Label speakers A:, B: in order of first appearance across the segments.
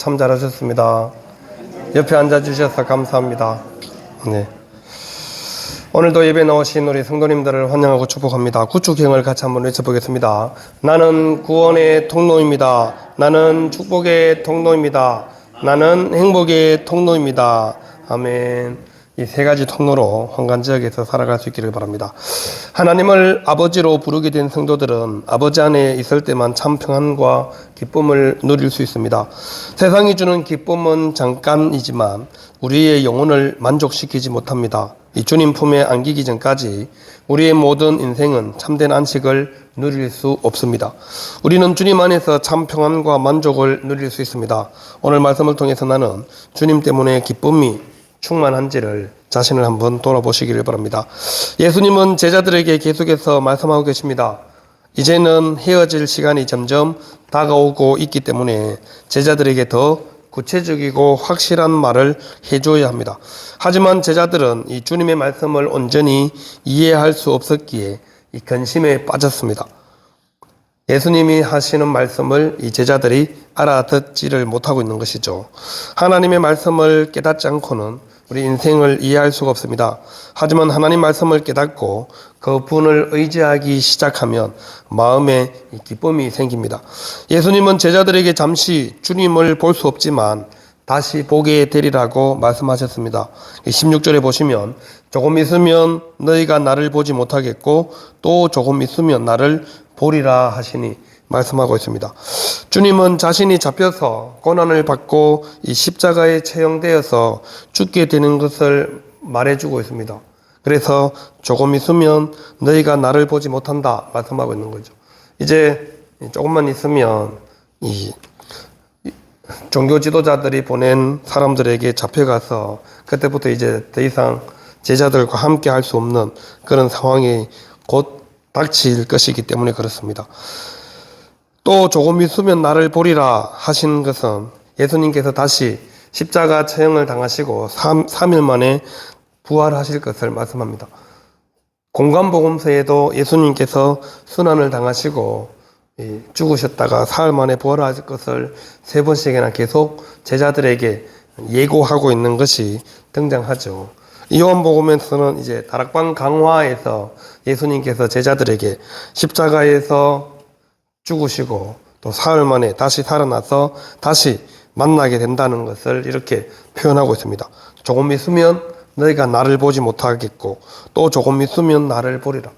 A: 참 잘하셨습니다. 옆에 앉아주셔서 감사합니다. 네. 오늘도 예배 나오신 우리 성도님들을 환영하고 축복합니다. 구축행을 같이 한번 외쳐보겠습니다. 나는 구원의 통로입니다. 나는 축복의 통로입니다. 나는 행복의 통로입니다. 아멘. 이 세 가지 통로로 환관 지역에서 살아갈 수 있기를 바랍니다. 하나님을 아버지로 부르게 된 성도들은 아버지 안에 있을 때만 참 평안과 기쁨을 누릴 수 있습니다. 세상이 주는 기쁨은 잠깐이지만 우리의 영혼을 만족시키지 못합니다. 이 주님 품에 안기기 전까지 우리의 모든 인생은 참된 안식을 누릴 수 없습니다. 우리는 주님 안에서 참 평안과 만족을 누릴 수 있습니다. 오늘 말씀을 통해서 나는 주님 때문에 기쁨이 충만한지를 자신을 한번 돌아보시기를 바랍니다. 예수님은 제자들에게 계속해서 말씀하고 계십니다. 이제는 헤어질 시간이 점점 다가오고 있기 때문에 제자들에게 더 구체적이고 확실한 말을 해줘야 합니다. 하지만 제자들은 이 주님의 말씀을 온전히 이해할 수 없었기에 이 근심에 빠졌습니다. 예수님이 하시는 말씀을 이 제자들이 알아듣지를 못하고 있는 것이죠. 하나님의 말씀을 깨닫지 않고는 우리 인생을 이해할 수가 없습니다. 하지만 하나님 말씀을 깨닫고 그 분을 의지하기 시작하면 마음에 기쁨이 생깁니다. 예수님은 제자들에게 잠시 주님을 볼 수 없지만 다시 보게 되리라고 말씀하셨습니다. 16절에 보시면 조금 있으면 너희가 나를 보지 못하겠고 또 조금 있으면 나를 보리라 하시니 말씀하고 있습니다. 주님은 자신이 잡혀서 고난을 받고 이 십자가에 채용되어서 죽게 되는 것을 말해주고 있습니다. 그래서 조금 있으면 너희가 나를 보지 못한다 말씀하고 있는 거죠. 이제 조금만 있으면 이 종교 지도자들이 보낸 사람들에게 잡혀가서 그때부터 이제 더 이상 제자들과 함께 할 수 없는 그런 상황이 곧 닥칠 것이기 때문에 그렇습니다. 또 조금 있으면 나를 보리라 하신 것은 예수님께서 다시 십자가 처형을 당하시고 3일 만에 부활하실 것을 말씀합니다. 공관복음서에도 예수님께서 순환을 당하시고 죽으셨다가 사흘 만에 부활하실 것을 3번씩이나 계속 제자들에게 예고하고 있는 것이 등장하죠. 요한복음에서는 이제 다락방 강화에서 예수님께서 제자들에게 십자가에서 죽으시고 또 사흘 만에 다시 살아나서 다시 만나게 된다는 것을 이렇게 표현하고 있습니다. 조금 있으면 너희가 나를 보지 못하겠고 또 조금 있으면 나를 보리라.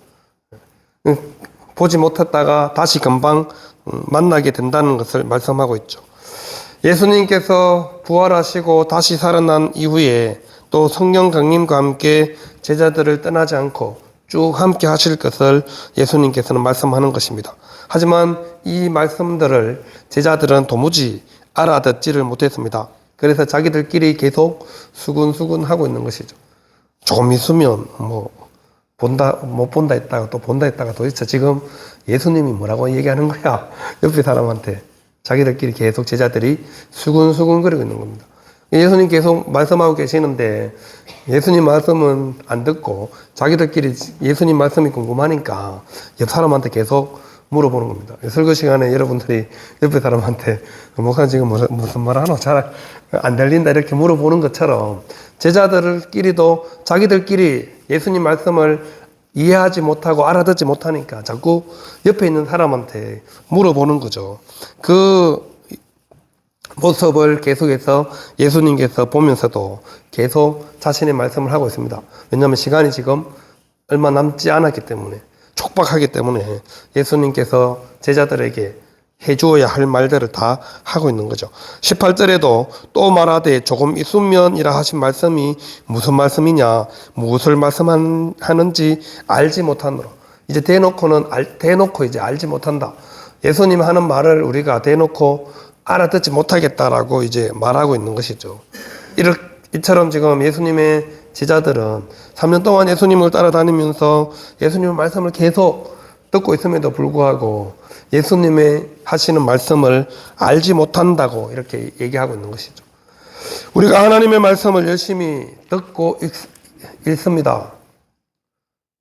A: 보지 못했다가 다시 금방 만나게 된다는 것을 말씀하고 있죠. 예수님께서 부활하시고 다시 살아난 이후에 또 성령 강림과 함께 제자들을 떠나지 않고 쭉 함께 하실 것을 예수님께서는 말씀하는 것입니다. 하지만 이 말씀들을 제자들은 도무지 알아듣지를 못했습니다. 그래서 자기들끼리 계속 수근수근 하고 있는 것이죠. 조금 있으면 본다, 못 본다 했다가 또 본다 했다가 도대체 지금 예수님이 뭐라고 얘기하는 거야? 옆에 사람한테 자기들끼리 계속 제자들이 수근수근 거리고 있는 겁니다. 예수님 계속 말씀하고 계시는데 예수님 말씀은 안 듣고 자기들끼리 예수님 말씀이 궁금하니까 옆 사람한테 계속 물어보는 겁니다. 설교 시간에 여러분들이 옆에 사람한테 목사님 지금 무슨 말 하노? 잘 안 들린다 이렇게 물어보는 것처럼 제자들끼리도 자기들끼리 예수님 말씀을 이해하지 못하고 알아듣지 못하니까 자꾸 옆에 있는 사람한테 물어보는 거죠. 그 모습을 계속해서 예수님께서 보면서도 계속 자신의 말씀을 하고 있습니다. 왜냐하면 시간이 지금 얼마 남지 않았기 때문에 촉박하기 때문에 예수님께서 제자들에게 해주어야 할 말들을 다 하고 있는 거죠. 18절에도 또 말하되 조금 있으면이라 하신 말씀이 무슨 말씀이냐 무엇을 말씀하는지 알지 못하노라. 이제 대놓고 이제 알지 못한다. 예수님 하는 말을 우리가 대놓고 알아듣지 못하겠다라고 이제 말하고 있는 것이죠. 이처럼 지금 예수님의 제자들은 3년 동안 예수님을 따라다니면서 예수님의 말씀을 계속 듣고 있음에도 불구하고 예수님의 하시는 말씀을 알지 못한다고 이렇게 얘기하고 있는 것이죠. 우리가 하나님의 말씀을 열심히 듣고 읽습니다.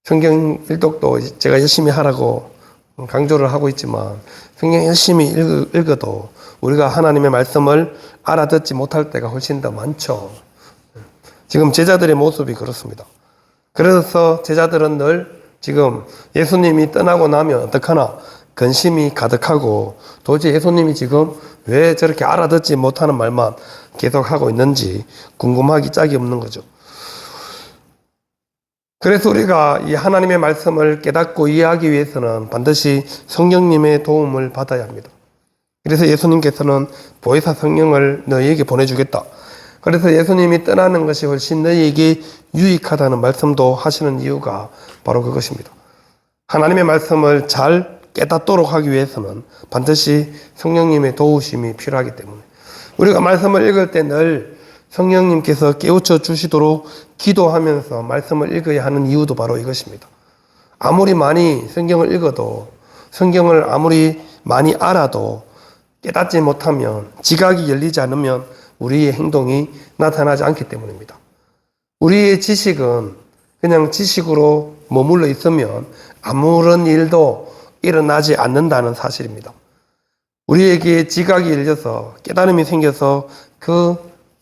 A: 성경 일독도 제가 열심히 하라고 강조를 하고 있지만 성경 열심히 읽어도 우리가 하나님의 말씀을 알아듣지 못할 때가 훨씬 더 많죠. 지금 제자들의 모습이 그렇습니다. 그래서 제자들은 늘 지금 예수님이 떠나고 나면 어떡하나 근심이 가득하고 도대체 예수님이 지금 왜 저렇게 알아듣지 못하는 말만 계속하고 있는지 궁금하기 짝이 없는 거죠. 그래서 우리가 이 하나님의 말씀을 깨닫고 이해하기 위해서는 반드시 성령님의 도움을 받아야 합니다. 그래서 예수님께서는 보혜사 성령을 너희에게 보내주겠다. 그래서 예수님이 떠나는 것이 훨씬 너희에게 유익하다는 말씀도 하시는 이유가 바로 그것입니다. 하나님의 말씀을 잘 깨닫도록 하기 위해서는 반드시 성령님의 도우심이 필요하기 때문에 우리가 말씀을 읽을 때 늘 성령님께서 깨우쳐 주시도록 기도하면서 말씀을 읽어야 하는 이유도 바로 이것입니다. 아무리 많이 성경을 읽어도 성경을 아무리 많이 알아도 깨닫지 못하면 지각이 열리지 않으면 우리의 행동이 나타나지 않기 때문입니다. 우리의 지식은 그냥 지식으로 머물러 있으면 아무런 일도 일어나지 않는다는 사실입니다. 우리에게 지각이 열려서 깨달음이 생겨서 그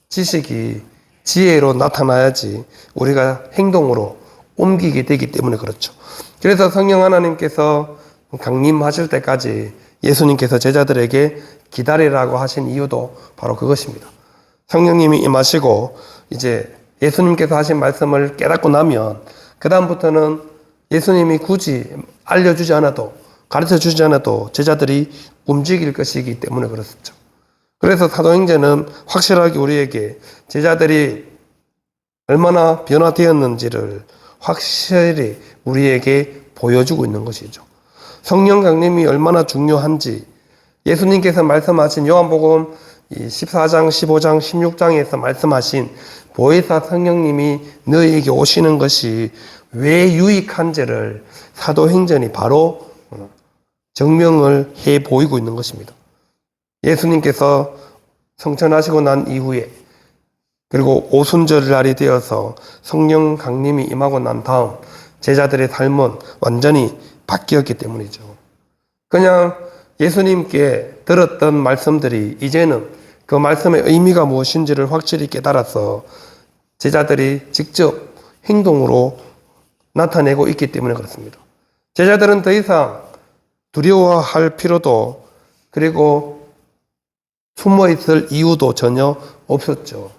A: 지식이 지혜로 나타나야지 우리가 행동으로 옮기게 되기 때문에 그렇죠. 그래서 성령 하나님께서 강림하실 때까지 예수님께서 제자들에게 기다리라고 하신 이유도 바로 그것입니다. 성령님이 임하시고 이제 예수님께서 하신 말씀을 깨닫고 나면 그 다음부터는 예수님이 굳이 알려주지 않아도 가르쳐주지 않아도 제자들이 움직일 것이기 때문에 그렇죠. 그래서 사도행전은 확실하게 우리에게 제자들이 얼마나 변화되었는지를 확실히 우리에게 보여주고 있는 것이죠. 성령 강림이 얼마나 중요한지 예수님께서 말씀하신 요한복음 14장, 15장, 16장에서 말씀하신 보혜사 성령님이 너희에게 오시는 것이 왜 유익한지를 사도행전이 바로 증명을 해 보이고 있는 것입니다. 예수님께서 성천하시고 난 이후에 그리고 오순절 날이 되어서 성령 강림이 임하고 난 다음 제자들의 삶은 완전히 바뀌었기 때문이죠. 그냥 예수님께 들었던 말씀들이 이제는 그 말씀의 의미가 무엇인지를 확실히 깨달아서 제자들이 직접 행동으로 나타내고 있기 때문에 그렇습니다. 제자들은 더 이상 두려워할 필요도 그리고 숨어 있을 이유도 전혀 없었죠.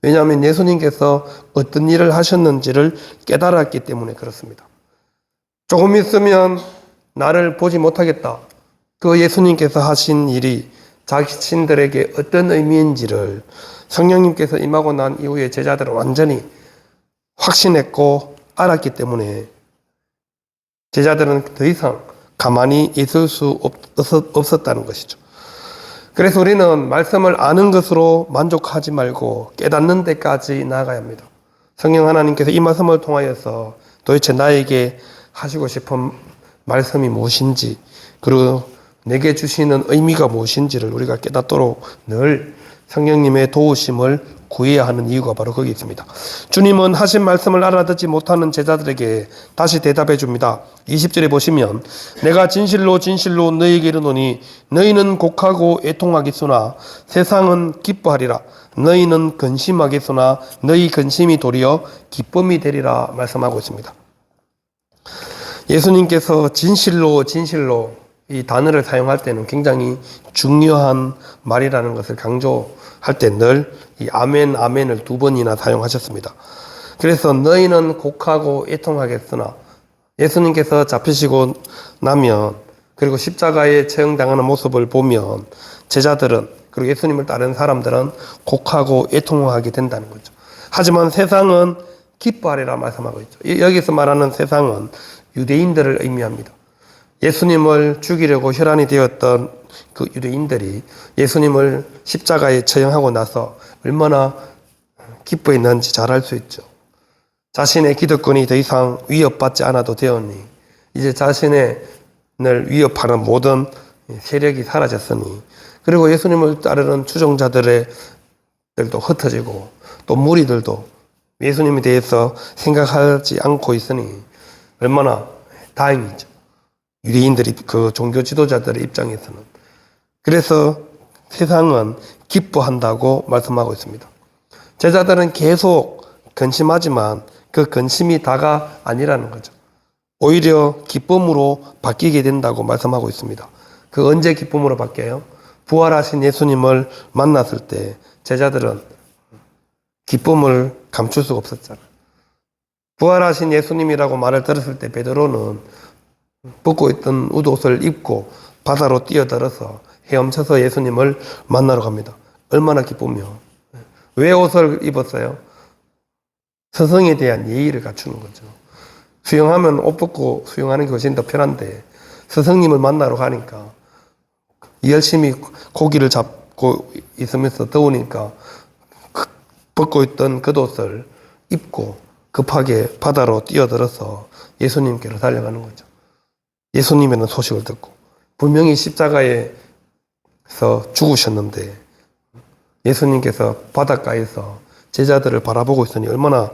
A: 왜냐하면 예수님께서 어떤 일을 하셨는지를 깨달았기 때문에 그렇습니다. 조금 있으면 나를 보지 못하겠다. 그 예수님께서 하신 일이 자신들에게 어떤 의미인지를 성령님께서 임하고 난 이후에 제자들은 완전히 확신했고 알았기 때문에 제자들은 더 이상 가만히 있을 수 없었다는 것이죠. 그래서 우리는 말씀을 아는 것으로 만족하지 말고 깨닫는 데까지 나아가야 합니다. 성령 하나님께서 이 말씀을 통하여서 도대체 나에게 하시고 싶은 말씀이 무엇인지 그리고 내게 주시는 의미가 무엇인지를 우리가 깨닫도록 늘 성령님의 도우심을 구해야 하는 이유가 바로 거기 있습니다. 주님은 하신 말씀을 알아듣지 못하는 제자들에게 다시 대답해 줍니다. 20절에 보시면 내가 진실로 진실로 너희에게 이르노니 너희는 곡하고 애통하겠으나 세상은 기뻐하리라. 너희는 근심하겠으나 너희 근심이 도리어 기쁨이 되리라 말씀하고 있습니다. 예수님께서 진실로 진실로 이 단어를 사용할 때는 굉장히 중요한 말이라는 것을 강조할 때 늘 이 아멘, 아멘을 2번이나 사용하셨습니다. 그래서 너희는 곡하고 애통하겠으나 예수님께서 잡히시고 나면 그리고 십자가에 처형당하는 모습을 보면 제자들은 그리고 예수님을 따르는 사람들은 곡하고 애통하게 된다는 거죠. 하지만 세상은 기뻐하리라 말씀하고 있죠. 여기서 말하는 세상은 유대인들을 의미합니다. 예수님을 죽이려고 혈안이 되었던 그 유대인들이 예수님을 십자가에 처형하고 나서 얼마나 기뻐했는지 잘 알 수 있죠. 자신의 기득권이 더 이상 위협받지 않아도 되었니 이제 자신을 위협하는 모든 세력이 사라졌으니 그리고 예수님을 따르는 추종자들도 흩어지고 또 무리들도 예수님에 대해서 생각하지 않고 있으니 얼마나 다행이죠. 유대인들이 그 종교 지도자들의 입장에서는. 그래서 세상은 기뻐한다고 말씀하고 있습니다. 제자들은 계속 근심하지만 그 근심이 다가 아니라는 거죠. 오히려 기쁨으로 바뀌게 된다고 말씀하고 있습니다. 그 언제 기쁨으로 바뀌어요? 부활하신 예수님을 만났을 때 제자들은 기쁨을 감출 수가 없었잖아요. 부활하신 예수님이라고 말을 들었을 때 베드로는 벗고 있던 웃옷을 입고 바다로 뛰어들어서 헤엄쳐서 예수님을 만나러 갑니다. 얼마나 기쁘며. 왜 옷을 입었어요? 스승에 대한 예의를 갖추는 거죠. 수영하면 옷 벗고 수영하는 게 훨씬 더 편한데 스승님을 만나러 가니까 열심히 고기를 잡고 있으면서 더우니까 벗고 있던 겉옷을 입고 급하게 바다로 뛰어들어서 예수님께로 달려가는 거죠. 예수님이라는 소식을 듣고 분명히 십자가에서 죽으셨는데 예수님께서 바닷가에서 제자들을 바라보고 있으니 얼마나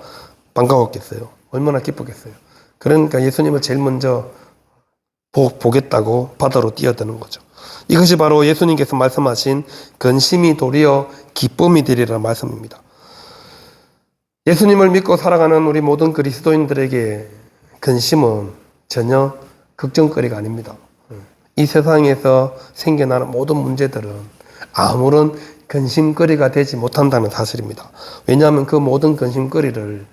A: 반가웠겠어요. 얼마나 기쁘겠어요. 그러니까 예수님을 제일 먼저 보겠다고 바다로 뛰어드는 거죠. 이것이 바로 예수님께서 말씀하신 근심이 도리어 기쁨이 되리라는 말씀입니다. 예수님을 믿고 살아가는 우리 모든 그리스도인들에게 근심은 전혀 걱정거리가 아닙니다. 이 세상에서 생겨나는 모든 문제들은 아무런 근심거리가 되지 못한다는 사실입니다. 왜냐하면 그 모든 근심거리를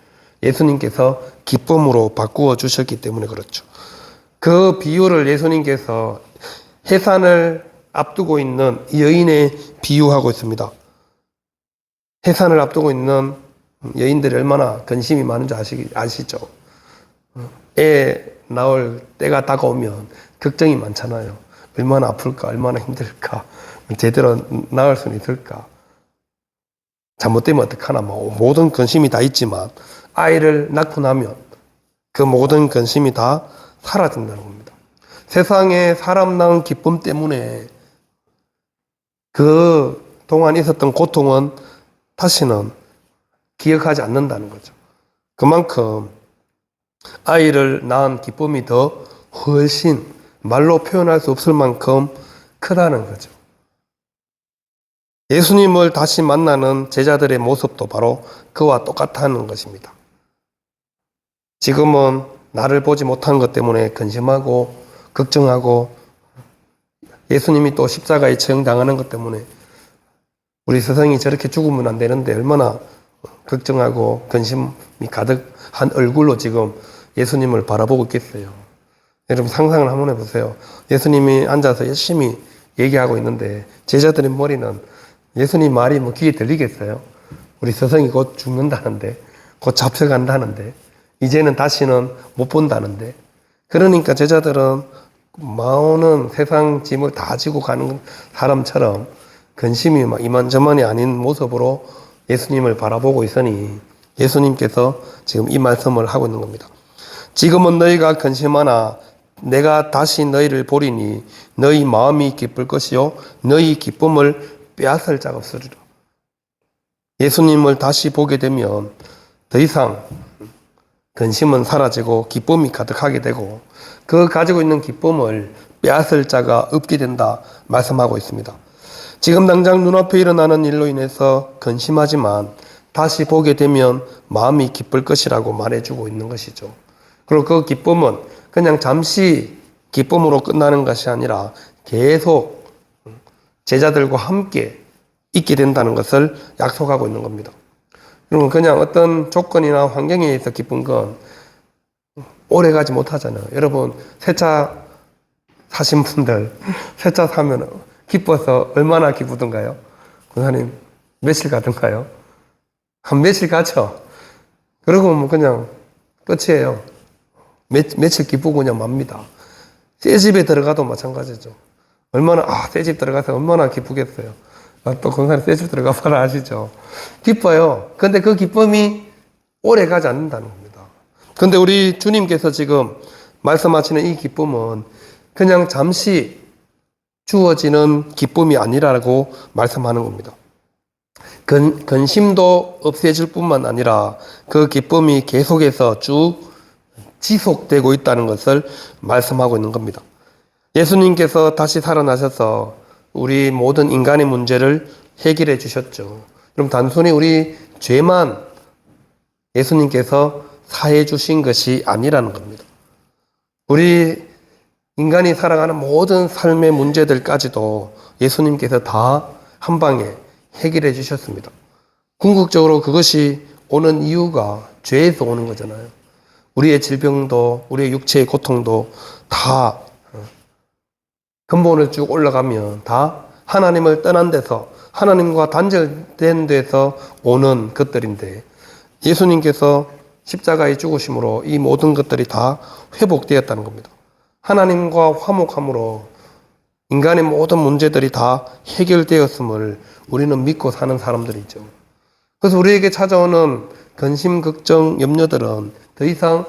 A: 예수님께서 기쁨으로 바꾸어 주셨기 때문에 그렇죠. 그 비유를 예수님께서 해산을 앞두고 있는 여인에 비유하고 있습니다. 해산을 앞두고 있는 여인들이 얼마나 근심이 많은지 아시죠? 애 낳을 때가 다가오면 걱정이 많잖아요. 얼마나 아플까, 얼마나 힘들까, 제대로 낳을 수는 있을까, 잘못되면 어떡하나, 모든 근심이 다 있지만 아이를 낳고 나면 그 모든 근심이 다 사라진다는 겁니다. 세상에 사람 낳은 기쁨 때문에 그 동안 있었던 고통은 다시는 기억하지 않는다는 거죠. 그만큼 아이를 낳은 기쁨이 더 훨씬 말로 표현할 수 없을 만큼 크다는 거죠. 예수님을 다시 만나는 제자들의 모습도 바로 그와 똑같다는 것입니다. 지금은 나를 보지 못한 것 때문에 근심하고 걱정하고 예수님이 또 십자가에 처형당하는 것 때문에 우리 스승이 저렇게 죽으면 안 되는데 얼마나 걱정하고 근심이 가득한 얼굴로 지금 예수님을 바라보고 있겠어요. 여러분 상상을 한번 해보세요. 예수님이 앉아서 열심히 얘기하고 있는데 제자들의 머리는 예수님 말이 귀에 들리겠어요? 우리 스승이 곧 죽는다는데, 곧 잡혀간다는데, 이제는 다시는 못 본다는데. 그러니까 제자들은 많은 세상 짐을 다 지고 가는 사람처럼 근심이 막 이만저만이 아닌 모습으로 예수님을 바라보고 있으니 예수님께서 지금 이 말씀을 하고 있는 겁니다. 지금은 너희가 근심하나 내가 다시 너희를 보리니 너희 마음이 기쁠 것이요 너희 기쁨을 빼앗을 자가 없으리라. 예수님을 다시 보게 되면 더 이상 근심은 사라지고 기쁨이 가득하게 되고 그 가지고 있는 기쁨을 빼앗을 자가 없게 된다 말씀하고 있습니다. 지금 당장 눈앞에 일어나는 일로 인해서 근심하지만 다시 보게 되면 마음이 기쁠 것이라고 말해주고 있는 것이죠. 그리고 그 기쁨은 그냥 잠시 기쁨으로 끝나는 것이 아니라 계속 제자들과 함께 있게 된다는 것을 약속하고 있는 겁니다. 여러분 그냥 어떤 조건이나 환경에 의해서 기쁜 건 오래 가지 못하잖아요. 여러분 새 차 사신 분들 새 차 사면 기뻐서 얼마나 기쁘던가요? 권사님 며칠 가던가요? 한 며칠 가죠. 그러고 뭐 그냥 끝이에요. 며칠 기쁘고 그냥 맙니다. 새 집에 들어가도 마찬가지죠. 새 집 들어가서 얼마나 기쁘겠어요. 또 권사님 새 집 들어가 봐라 아시죠? 기뻐요. 근데 그 기쁨이 오래 가지 않는다는 겁니다. 근데 우리 주님께서 지금 말씀하시는 이 기쁨은 그냥 잠시 주어지는 기쁨이 아니라고 말씀하는 겁니다. 근심도 없애질 뿐만 아니라 그 기쁨이 계속해서 쭉 지속되고 있다는 것을 말씀하고 있는 겁니다. 예수님께서 다시 살아나셔서 우리 모든 인간의 문제를 해결해 주셨죠. 그럼 단순히 우리 죄만 예수님께서 사해 주신 것이 아니라는 겁니다. 우리 인간이 살아가는 모든 삶의 문제들까지도 예수님께서 다 한 방에 해결해 주셨습니다. 궁극적으로 그것이 오는 이유가 죄에서 오는 거잖아요. 우리의 질병도 우리의 육체의 고통도 다 근본을 쭉 올라가면 다 하나님을 떠난 데서 하나님과 단절된 데서 오는 것들인데 예수님께서 십자가의 죽으심으로 이 모든 것들이 다 회복되었다는 겁니다. 하나님과 화목함으로 인간의 모든 문제들이 다 해결되었음을 우리는 믿고 사는 사람들이죠. 그래서 우리에게 찾아오는 근심, 걱정, 염려들은 더 이상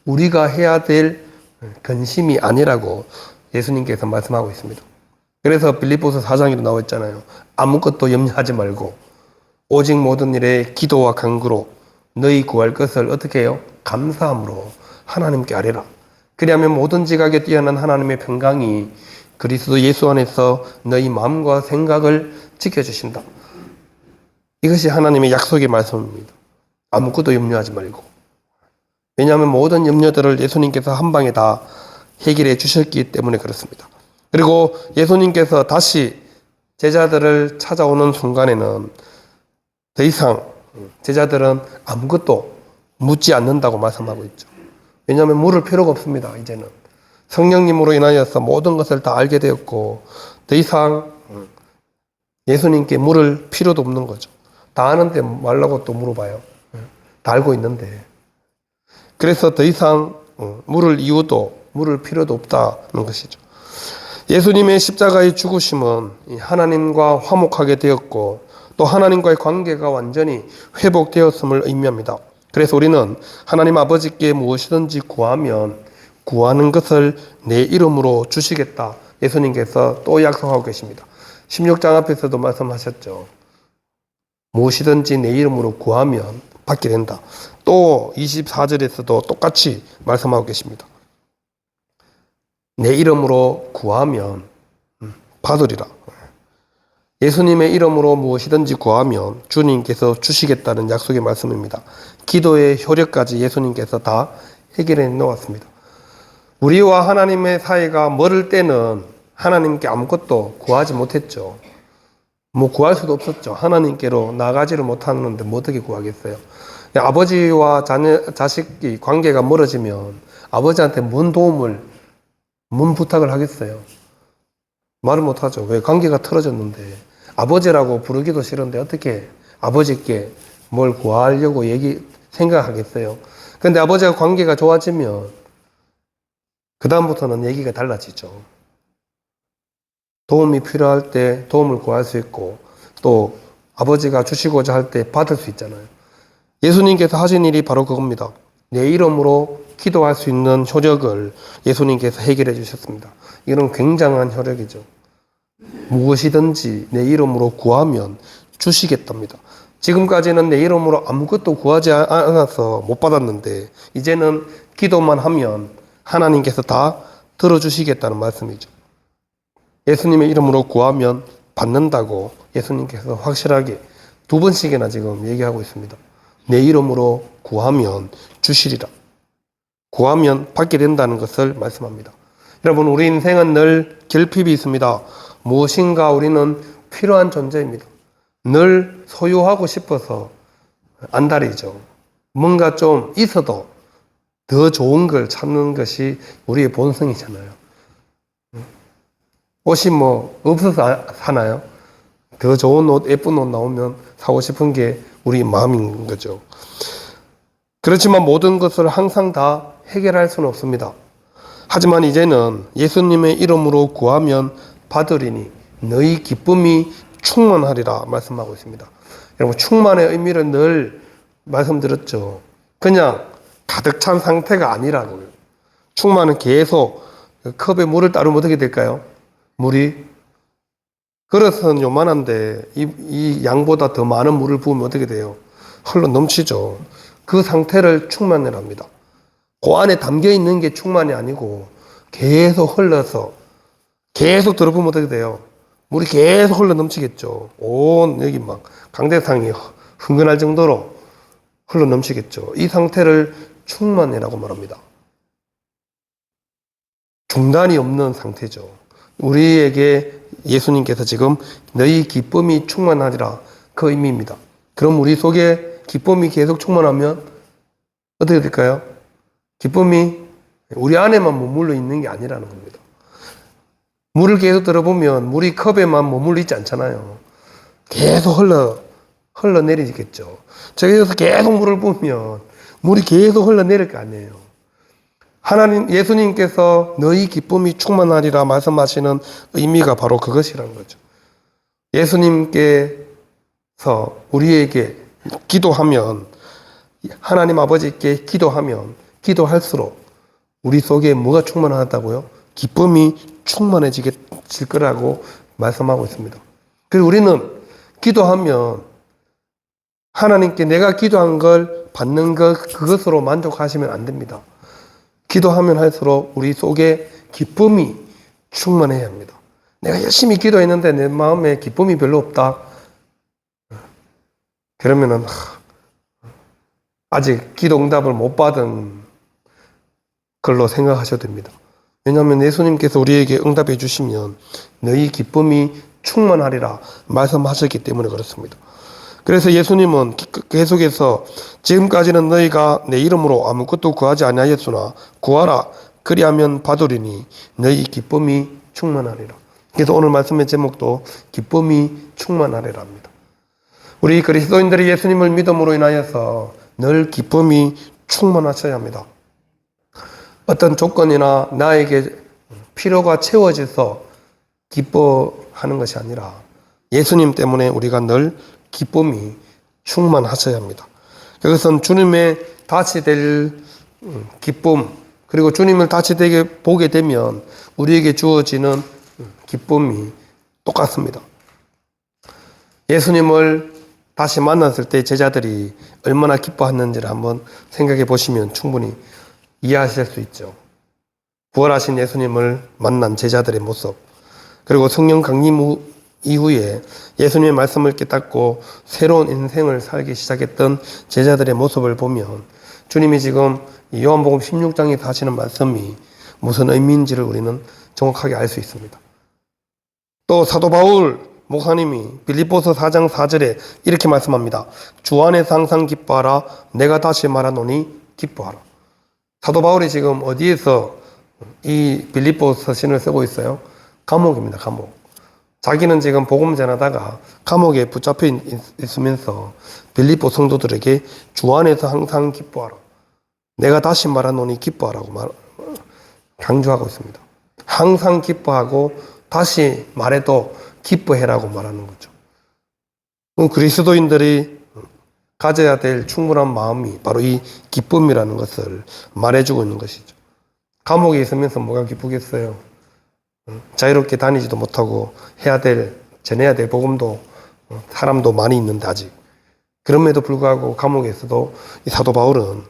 A: 우리가 해야 될 근심이 아니라고 예수님께서 말씀하고 있습니다. 그래서 빌립보서 4장에도 나와 있잖아요. 아무것도 염려하지 말고 오직 모든 일에 기도와 간구로 너희 구할 것을 어떻게 해요? 감사함으로 하나님께 아뢰라. 그리하면 모든 지각에 뛰어난 하나님의 평강이 그리스도 예수 안에서 너희 마음과 생각을 지켜주신다. 이것이 하나님의 약속의 말씀입니다. 아무것도 염려하지 말고. 왜냐하면 모든 염려들을 예수님께서 한 방에 다 해결해 주셨기 때문에 그렇습니다. 그리고 예수님께서 다시 제자들을 찾아오는 순간에는 더 이상 제자들은 아무것도 묻지 않는다고 말씀하고 있죠. 왜냐하면 물을 필요가 없습니다. 이제는 성령님으로 인하여서 모든 것을 다 알게 되었고 더 이상 예수님께 물을 필요도 없는 거죠. 다 아는데 말라고 또 물어봐요. 다 알고 있는데. 그래서 더 이상 물을 필요도 없다는 것이죠. 예수님의 십자가의 죽으심은 하나님과 화목하게 되었고 또 하나님과의 관계가 완전히 회복되었음을 의미합니다. 그래서 우리는 하나님 아버지께 무엇이든지 구하면 구하는 것을 내 이름으로 주시겠다. 예수님께서 또 약속하고 계십니다. 16장 앞에서도 말씀하셨죠. 무엇이든지 내 이름으로 구하면 받게 된다. 또 24절에서도 똑같이 말씀하고 계십니다. 내 이름으로 구하면 받으리라. 예수님의 이름으로 무엇이든지 구하면 주님께서 주시겠다는 약속의 말씀입니다. 기도의 효력까지 예수님께서 다 해결해 놓았습니다. 우리와 하나님의 사이가 멀을 때는 하나님께 아무것도 구하지 못했죠. 구할 수도 없었죠. 하나님께로 나가지를 못하는데 뭐 어떻게 구하겠어요. 아버지와 자식이 관계가 멀어지면 아버지한테 뭔 부탁을 하겠어요. 말을 못하죠. 왜? 관계가 틀어졌는데. 아버지라고 부르기도 싫은데 어떻게 아버지께 뭘 구하려고 생각하겠어요. 그런데 아버지와 관계가 좋아지면 그다음부터는 얘기가 달라지죠. 도움이 필요할 때 도움을 구할 수 있고 또 아버지가 주시고자 할 때 받을 수 있잖아요. 예수님께서 하신 일이 바로 그겁니다. 내 이름으로 기도할 수 있는 효력을 예수님께서 해결해 주셨습니다. 이런 굉장한 효력이죠. 무엇이든지 내 이름으로 구하면 주시겠답니다. 지금까지는 내 이름으로 아무것도 구하지 않아서 못 받았는데 이제는 기도만 하면 하나님께서 다 들어주시겠다는 말씀이죠. 예수님의 이름으로 구하면 받는다고 예수님께서 확실하게 2번씩이나 지금 얘기하고 있습니다. 내 이름으로 구하면 주시리라. 구하면 받게 된다는 것을 말씀합니다. 여러분, 우리 인생은 늘 결핍이 있습니다. 무엇인가 우리는 필요한 존재입니다. 늘 소유하고 싶어서 안달이죠. 뭔가 좀 있어도 더 좋은 걸 찾는 것이 우리의 본성이잖아요. 옷이 없어서 사나요? 더 좋은 옷, 예쁜 옷 나오면 사고 싶은 게 우리 마음인 거죠. 그렇지만 모든 것을 항상 다 해결할 수는 없습니다. 하지만 이제는 예수님의 이름으로 구하면 받으리니 너희 기쁨이 충만하리라 말씀하고 있습니다. 여러분, 충만의 의미를 늘 말씀드렸죠. 그냥 가득 찬 상태가 아니라고요. 충만은 계속 컵에 물을 따르면 어떻게 될까요? 물이 그릇은 요만한데 이 양보다 더 많은 물을 부으면 어떻게 돼요? 흘러 넘치죠. 그 상태를 충만이랍니다. 그 안에 담겨 있는 게 충만이 아니고 계속 흘러서 계속 들어보면 어떻게 돼요? 물이 계속 흘러 넘치겠죠. 온 여기 막 강대상이 흥건할 정도로 흘러 넘치겠죠. 이 상태를 충만이라고 말합니다. 중단이 없는 상태죠. 우리에게 예수님께서 지금 너희 기쁨이 충만하리라 그 의미입니다. 그럼 우리 속에 기쁨이 계속 충만하면 어떻게 될까요? 기쁨이 우리 안에만 머물러 있는 게 아니라는 겁니다. 물을 계속 들어보면 물이 컵에만 머물러 있지 않잖아요. 계속 흘러내리겠죠. 저기서 계속 물을 부으면 물이 계속 흘러내릴 거 아니에요. 하나님, 예수님께서 너희 기쁨이 충만하리라 말씀하시는 의미가 바로 그것이라는 거죠. 예수님께서 우리에게 기도하면, 하나님 아버지께 기도할수록 우리 속에 뭐가 충만하다고요? 기쁨이 충만해질 거라고 말씀하고 있습니다. 그리고 우리는 기도하면 하나님께 내가 기도한 걸 받는 그것으로 만족하시면 안 됩니다. 기도하면 할수록 우리 속에 기쁨이 충만해야 합니다. 내가 열심히 기도했는데 내 마음에 기쁨이 별로 없다. 그러면은 아직 기도 응답을 못 받은 걸로 생각하셔도 됩니다. 왜냐하면 예수님께서 우리에게 응답해 주시면 너희 기쁨이 충만하리라 말씀하셨기 때문에 그렇습니다. 그래서 예수님은 계속해서 지금까지는 너희가 내 이름으로 아무것도 구하지 아니하였으나 구하라 그리하면 받으리니 너희 기쁨이 충만하리라. 그래서 오늘 말씀의 제목도 기쁨이 충만하리라 합니다. 우리 그리스도인들이 예수님을 믿음으로 인하여서 늘 기쁨이 충만하셔야 합니다. 어떤 조건이나 나에게 필요가 채워져서 기뻐하는 것이 아니라 예수님 때문에 우리가 늘 기쁨이 충만하셔야 합니다. 그것은 주님의 다시 될 기쁨, 그리고 주님을 다시 되게 보게 되면 우리에게 주어지는 기쁨이 똑같습니다. 예수님을 다시 만났을 때 제자들이 얼마나 기뻐했는지를 한번 생각해 보시면 충분히 이해하실 수 있죠. 부활하신 예수님을 만난 제자들의 모습, 그리고 성령 강림 이후에 예수님의 말씀을 깨닫고 새로운 인생을 살기 시작했던 제자들의 모습을 보면 주님이 지금 요한복음 16장에 하시는 말씀이 무슨 의미인지를 우리는 정확하게 알 수 있습니다. 또 사도 바울 목사님이 빌립보서 4장 4절에 이렇게 말씀합니다. 주 안에서 항상 기뻐하라. 내가 다시 말하노니 기뻐하라. 사도 바울이 지금 어디에서 이 빌립보 서신을 쓰고 있어요? 감옥입니다. 감옥. 자기는 지금 복음 전하다가 감옥에 붙잡혀 있으면서 빌립보 성도들에게 주 안에서 항상 기뻐하라. 내가 다시 말하노니 기뻐하라고 강조하고 있습니다. 항상 기뻐하고 다시 말해도 기뻐해라고 말하는 거죠. 그리스도인들이 가져야 될 충분한 마음이 바로 이 기쁨이라는 것을 말해주고 있는 것이죠. 감옥에 있으면서 뭐가 기쁘겠어요? 자유롭게 다니지도 못하고 전해야 될 복음도 사람도 많이 있는데 아직. 그럼에도 불구하고 감옥에서도 이 사도 바울은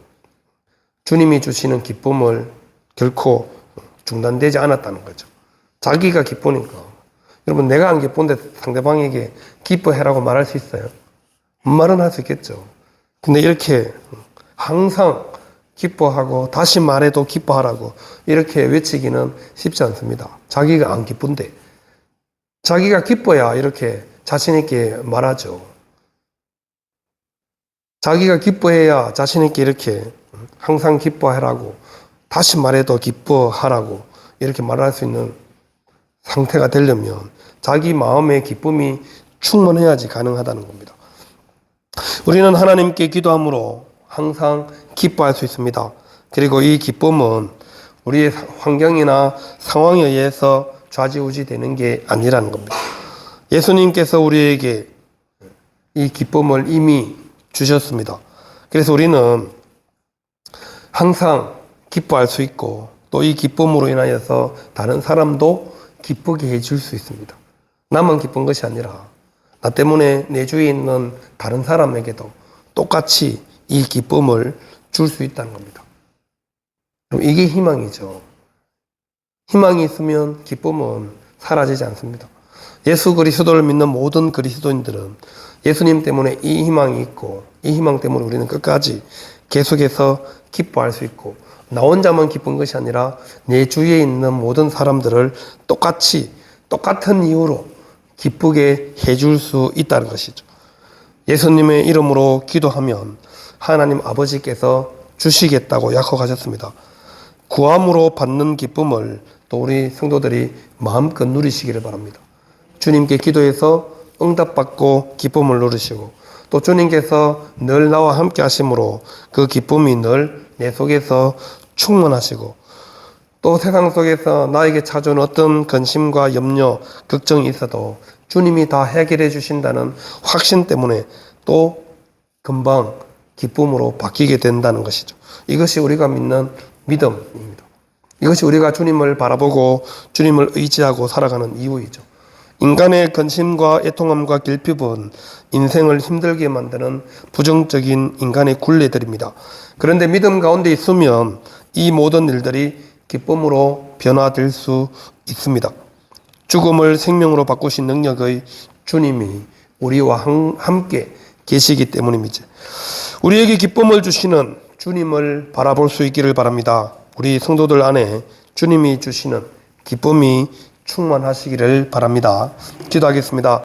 A: 주님이 주시는 기쁨을 결코 중단되지 않았다는 거죠. 자기가 기쁘니까. 여러분, 내가 안 기쁜데 상대방에게 기뻐해라고 말할 수 있어요? 말은 할 수 있겠죠. 근데 이렇게 항상 기뻐하고 다시 말해도 기뻐하라고 이렇게 외치기는 쉽지 않습니다. 자기가 안 기쁜데. 자기가 기뻐야 이렇게 자신 있게 말하죠. 자기가 기뻐해야 자신 있게 이렇게 항상 기뻐하라고 다시 말해도 기뻐하라고 이렇게 말할 수 있는 상태가 되려면 자기 마음의 기쁨이 충만해야지 가능하다는 겁니다. 우리는 하나님께 기도함으로 항상 기뻐할 수 있습니다. 그리고 이 기쁨은 우리의 환경이나 상황에 의해서 좌지우지 되는 게 아니라는 겁니다. 예수님께서 우리에게 이 기쁨을 이미 주셨습니다. 그래서 우리는 항상 기뻐할 수 있고 또 이 기쁨으로 인하여서 다른 사람도 기쁘게 해줄 수 있습니다. 나만 기쁜 것이 아니라 나 때문에 내 주위에 있는 다른 사람에게도 똑같이 이 기쁨을 줄 수 있다는 겁니다. 이게 희망이죠. 희망이 있으면 기쁨은 사라지지 않습니다. 예수 그리스도를 믿는 모든 그리스도인들은 예수님 때문에 이 희망이 있고 이 희망 때문에 우리는 끝까지 계속해서 기뻐할 수 있고 나 혼자만 기쁜 것이 아니라 내 주위에 있는 모든 사람들을 똑같은 이유로 기쁘게 해줄 수 있다는 것이죠. 예수님의 이름으로 기도하면 하나님 아버지께서 주시겠다고 약속하셨습니다. 구함으로 받는 기쁨을 또 우리 성도들이 마음껏 누리시기를 바랍니다. 주님께 기도해서 응답받고 기쁨을 누리시고 또 주님께서 늘 나와 함께 하심으로 그 기쁨이 늘 내 속에서 충만하시고 또 세상 속에서 나에게 찾아온 어떤 근심과 염려, 걱정이 있어도 주님이 다 해결해 주신다는 확신 때문에 또 금방 기쁨으로 바뀌게 된다는 것이죠. 이것이 우리가 믿는 믿음입니다. 이것이 우리가 주님을 바라보고 주님을 의지하고 살아가는 이유이죠. 인간의 근심과 애통함과 결핍은 인생을 힘들게 만드는 부정적인 인간의 굴레들입니다. 그런데 믿음 가운데 있으면 이 모든 일들이 기쁨으로 변화될 수 있습니다. 죽음을 생명으로 바꾸신 능력의 주님이 우리와 함께 계시기 때문입니다. 우리에게 기쁨을 주시는 주님을 바라볼 수 있기를 바랍니다. 우리 성도들 안에 주님이 주시는 기쁨이 충만하시기를 바랍니다. 기도하겠습니다.